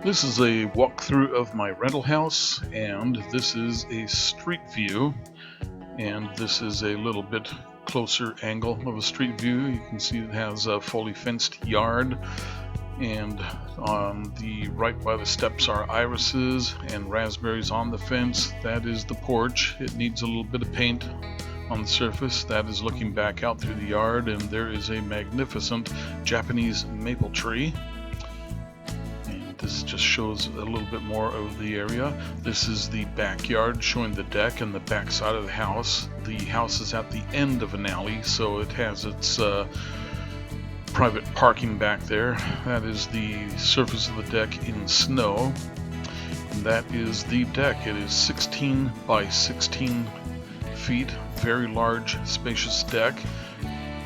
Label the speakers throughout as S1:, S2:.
S1: This is a walkthrough of my rental house, and this is a street view, and this is a little bit closer angle of a street view. You can see it has a fully fenced yard, and on the right by the steps are irises and raspberries on the fence. That is the porch. It needs a little bit of paint on the surface. That is looking back out through the yard, and there is a magnificent Japanese maple tree. This just shows a little bit more of the area. This is the backyard showing the deck and the back side of the house. The house is at the end of an alley, so it has its private parking back there. That is the surface of the deck in snow. And that is the deck. It is 16 by 16 feet. Very large, spacious deck.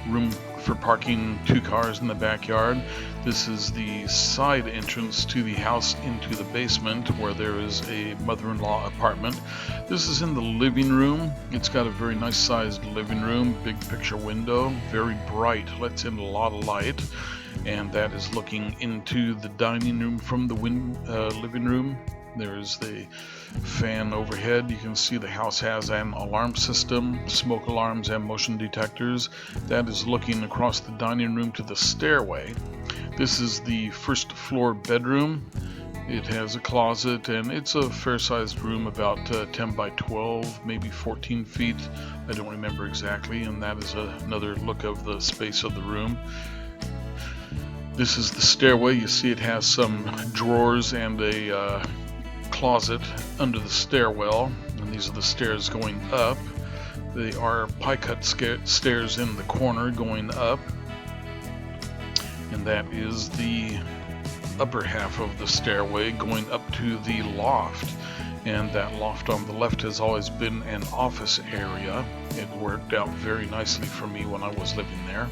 S1: Room for parking 2 cars in the backyard. This is the side entrance to the house into the basement, where there is a mother-in-law apartment. This is in the living room. It's got a very nice sized living room, big picture window, very bright, lets in a lot of light, and that is looking into the dining room from the living room. There's the fan overhead. You can see the house has an alarm system, smoke alarms and motion detectors. That is looking across the dining room to the stairway. This is the first floor bedroom. It has a closet, and it's a fair-sized room, about 10 by 12, maybe 14 feet. I don't remember exactly, and that is another look of the space of the room. This is the stairway. You see it has some drawers and a closet under the stairwell, and these are the stairs going up. They are pie cut stairs in the corner going up, and that is the upper half of the stairway going up to the loft. And that loft on the left has always been an office area. It worked out very nicely for me when I was living there.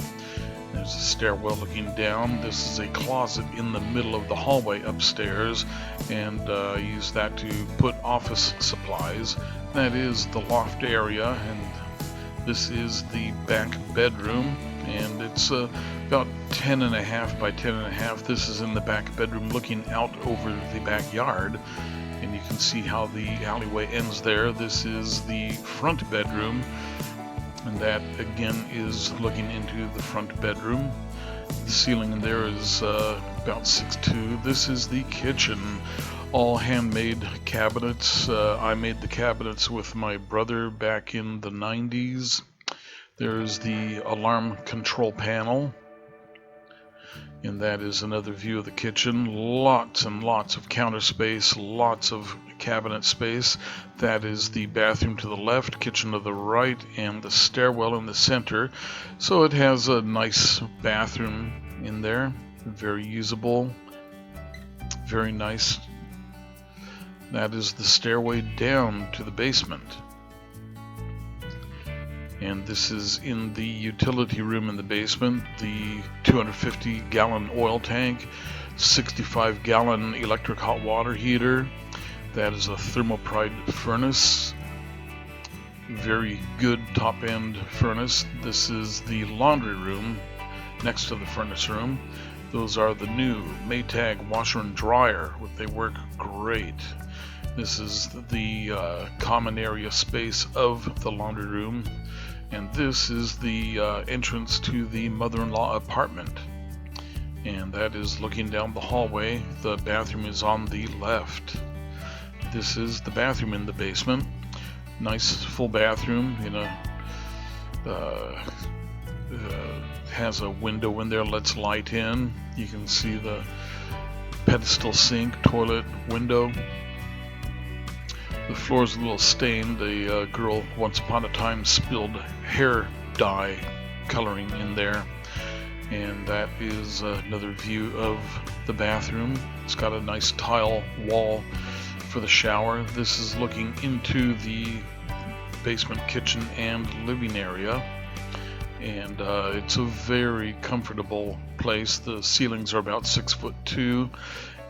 S1: There's a stairwell looking down. This is a closet in the middle of the hallway upstairs, and I use that to put office supplies. That is the loft area, and this is the back bedroom, and it's about 10.5 by 10.5. This is in the back bedroom looking out over the backyard, and you can see how the alleyway ends there. This is the front bedroom, and that again is looking into the front bedroom. The ceiling in there is about 6'2". This is the kitchen, all handmade cabinets. I made the cabinets with my brother back in the 90s. There's the alarm control panel, and that is another view of the kitchen. Lots and lots of counter space, lots of cabinet space. That is the bathroom to the left, kitchen to the right, and the stairwell in the center. So it has a nice bathroom in there, very usable, very nice. That is the stairway down to the basement. And this is in the utility room in the basement, the 250-gallon oil tank, 65-gallon electric hot water heater. That is a Thermopride furnace, very good top-end furnace. This is the laundry room next to the furnace room. Those are the new Maytag washer and dryer. They work great. This is the common area space of the laundry room, and this is the entrance to the mother-in-law apartment, and that is looking down the hallway. The bathroom is on the left. This is the bathroom in the basement. Nice full bathroom, has a window in there, lets light in. You can see the pedestal sink, toilet, window. The floor is a little stained. A girl once upon a time spilled hair dye coloring in there. And that is another view of the bathroom. It's got a nice tile wall for the shower. This is looking into the basement kitchen and living area. And it's a very comfortable place. The ceilings are about 6'2",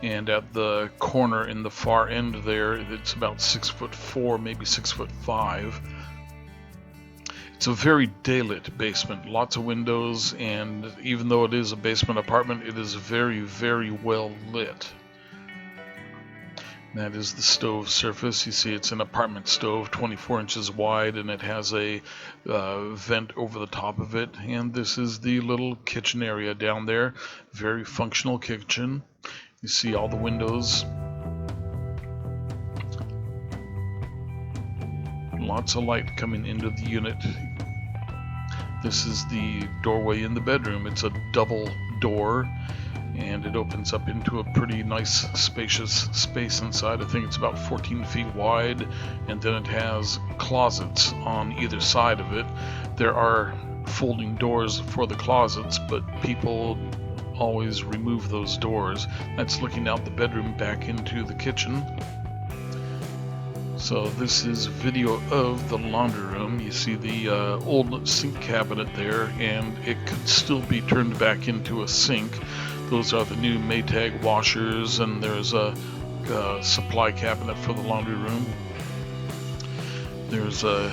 S1: and at the corner in the far end there, it's about 6'4", maybe 6'5". It's a very daylit basement, lots of windows, and even though it is a basement apartment, it is very, very well lit. That is the stove surface. You see it's an apartment stove, 24 inches wide, and it has a vent over the top of it. And this is the little kitchen area down there. Very functional kitchen. You see all the windows. Lots of light coming into the unit. This is the doorway in the bedroom. It's a double door, and it opens up into a pretty nice spacious space inside. I think it's about 14 feet wide, and then it has closets on either side of it. There are folding doors for the closets, but people always remove those doors. That's looking out the bedroom back into the kitchen. So this is video of the laundry room. You see the old sink cabinet there, and it could still be turned back into a sink. Those are the new Maytag washers, and there's a supply cabinet for the laundry room. There's a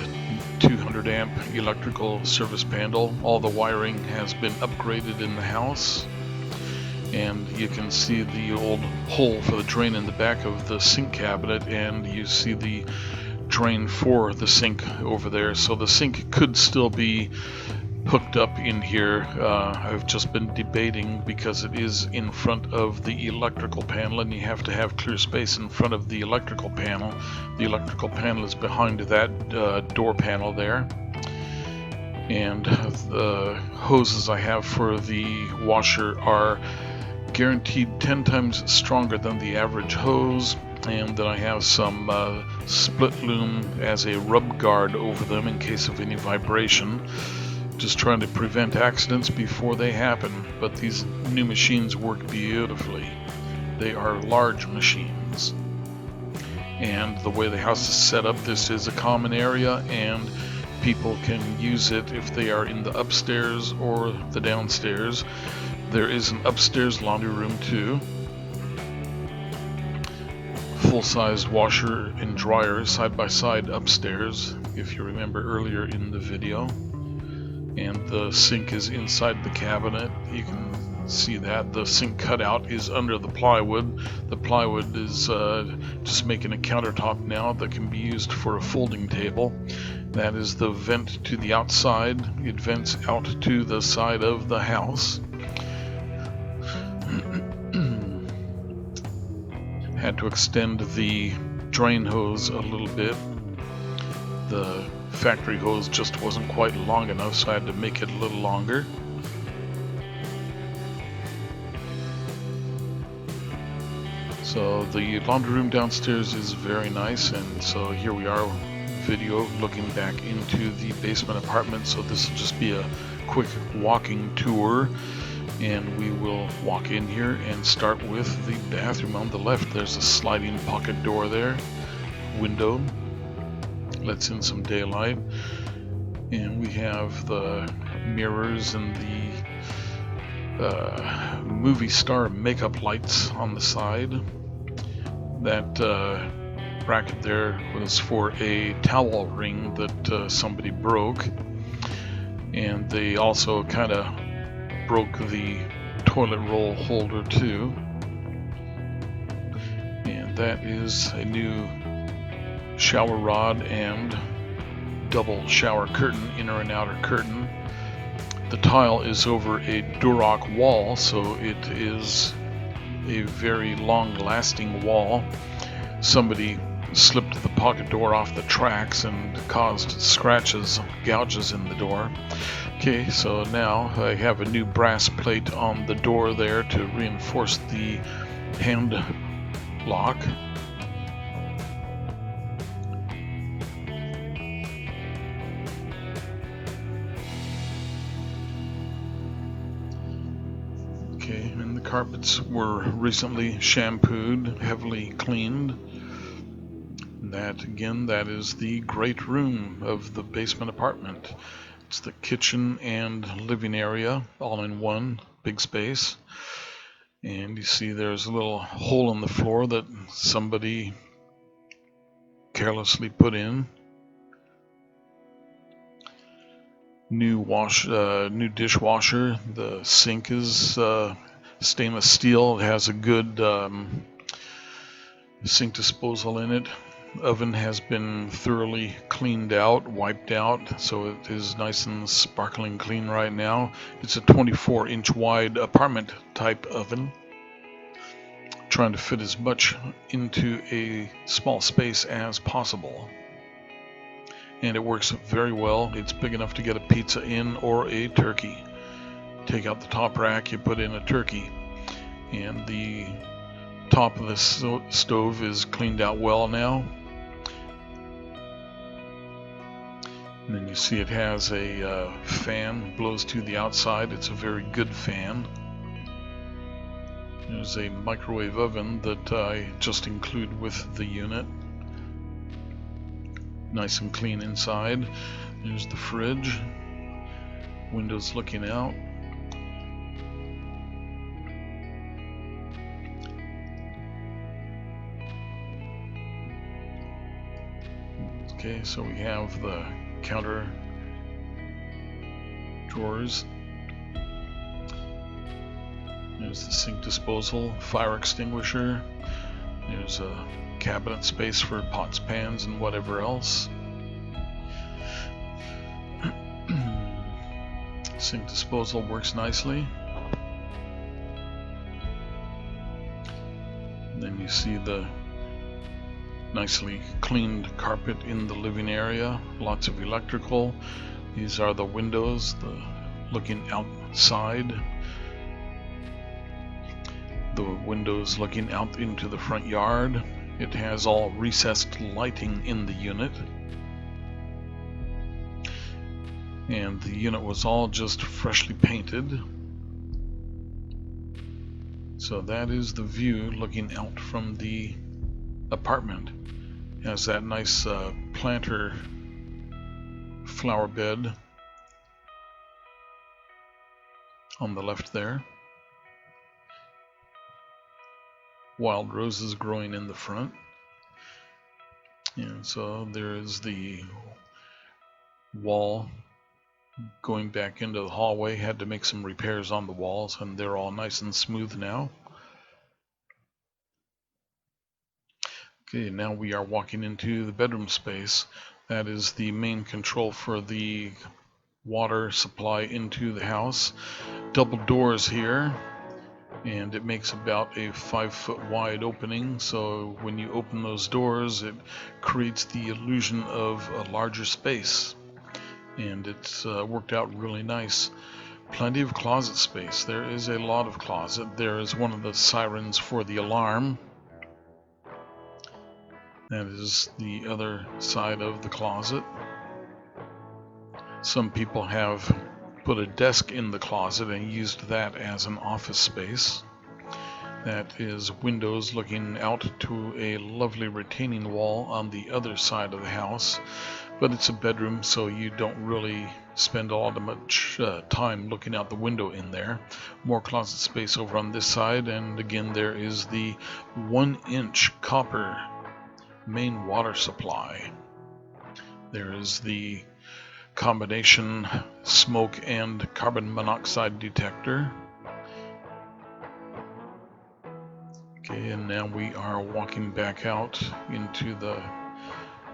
S1: 200 amp electrical service panel. All the wiring has been upgraded in the house. And you can see the old hole for the drain in the back of the sink cabinet, and you see the drain for the sink over there. So the sink could still be hooked up in here. I've just been debating because it is in front of the electrical panel, and you have to have clear space in front of the electrical panel. The electrical panel is behind that door panel there. And the hoses I have for the washer are guaranteed 10 times stronger than the average hose, and then I have some split loom as a rub guard over them in case of any vibration, just trying to prevent accidents before they happen. But these new machines work beautifully. They are large machines, and the way the house is set up, this is a common area, and people can use it if they are in the upstairs or the downstairs. There is an upstairs laundry room too. Full-sized washer and dryer side by side upstairs, if you remember earlier in the video. And the sink is inside the cabinet. You can see that. The sink cutout is under the plywood. The plywood is just making a countertop now that can be used for a folding table. That is the vent to the outside. It vents out to the side of the house. Had to extend the drain hose a little bit. The factory hose just wasn't quite long enough, so I had to make it a little longer. So the laundry room downstairs is very nice, and so here we are, video looking back into the basement apartment. So this will just be a quick walking tour. And we will walk in here and start with the bathroom on the left. There's a sliding pocket door there, window, lets in some daylight. And we have the mirrors and the movie star makeup lights on the side. That bracket there was for a towel ring that somebody broke. And they also kind of broke the toilet roll holder too, and that is a new shower rod and double shower curtain, inner and outer curtain. The tile is over a Durock wall, so it is a very long-lasting wall. Somebody slipped the pocket door off the tracks and caused scratches, gouges in the door. Okay, so now I have a new brass plate on the door there to reinforce the hand lock. Okay, and the carpets were recently shampooed, heavily cleaned. That, again, that is the great room of the basement apartment. It's the kitchen and living area all in one big space. And you see there's a little hole in the floor that somebody carelessly put in. New dishwasher. The sink is stainless steel. It has a good sink disposal in it. Oven has been thoroughly cleaned out, wiped out, so it is nice and sparkling clean right now. It's a 24-inch wide apartment type oven, trying to fit as much into a small space as possible. And it works very well. It's big enough to get a pizza in or a turkey. Take out the top rack, you put in a turkey, and the top of the stove is cleaned out well now. And then you see it has a fan, blows to the outside. It's a very good fan. There's a microwave oven that I just include with the unit. Nice and clean inside. There's the fridge. Windows looking out. Okay, so we have the counter drawers. There's the sink disposal, fire extinguisher. There's a cabinet space for pots, pans, and whatever else. Sink disposal works nicely. And then you see the nicely cleaned carpet in the living area, lots of electrical. These are the windows, looking outside. The windows looking out into the front yard. It has all recessed lighting in the unit. And the unit was all just freshly painted. So that is the view looking out from the apartment. It has that nice planter flower bed on the left there. Wild roses growing in the front. And so there is the wall going back into the hallway. Had to make some repairs on the walls, and they're all nice and smooth now. Okay, now we are walking into the bedroom space. That is the main control for the water supply into the house. Double doors here, and it makes about a 5-foot wide opening, so when you open those doors it creates the illusion of a larger space, and it's worked out really nice. Plenty of closet space. There is a lot of closet. There is one of the sirens for the alarm. That is the other side of the closet. Some people have put a desk in the closet and used that as an office space. That is windows looking out to a lovely retaining wall on the other side of the house, but it's a bedroom, so you don't really spend all that much time looking out the window in there. More closet space over on this side, and again there is the 1-inch copper main water supply. There is the combination smoke and carbon monoxide detector. Okay, and now we are walking back out into the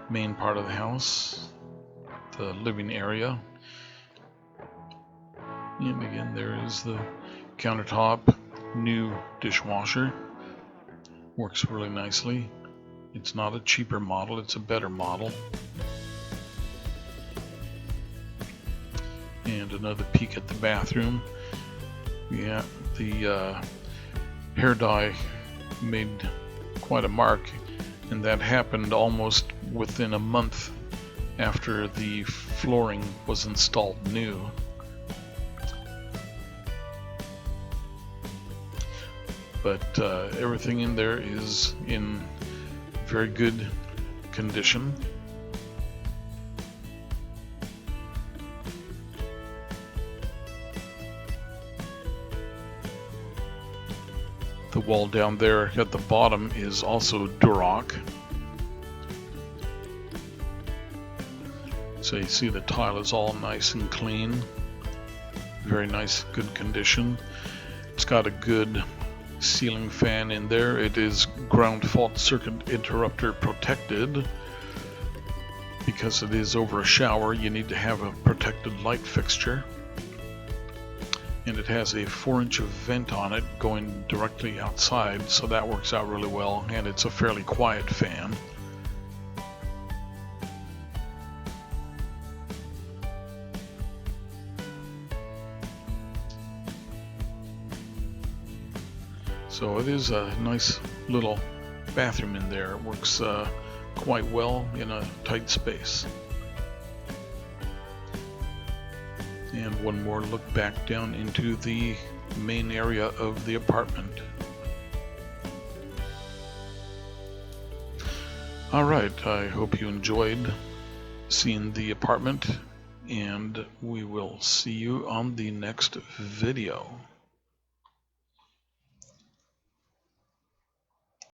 S1: main part of the house, the living area. And again, there is the countertop, new dishwasher. Works really nicely. It's not a cheaper model, it's a better model. And another peek at the bathroom. Yeah, the hair dye made quite a mark, and that happened almost within a month after the flooring was installed new. But everything in there is in very good condition. The wall down there at the bottom is also Duroc. So you see the tile is all nice and clean. Very nice, good condition. It's got a good ceiling fan in there. It is ground fault circuit interrupter protected. Because it is over a shower, you need to have a protected light fixture. And it has a 4-inch vent on it going directly outside, so that works out really well, and it's a fairly quiet fan. So it is a nice little bathroom in there. It works quite well in a tight space. And one more look back down into the main area of the apartment. Alright, I hope you enjoyed seeing the apartment, and we will see you on the next video.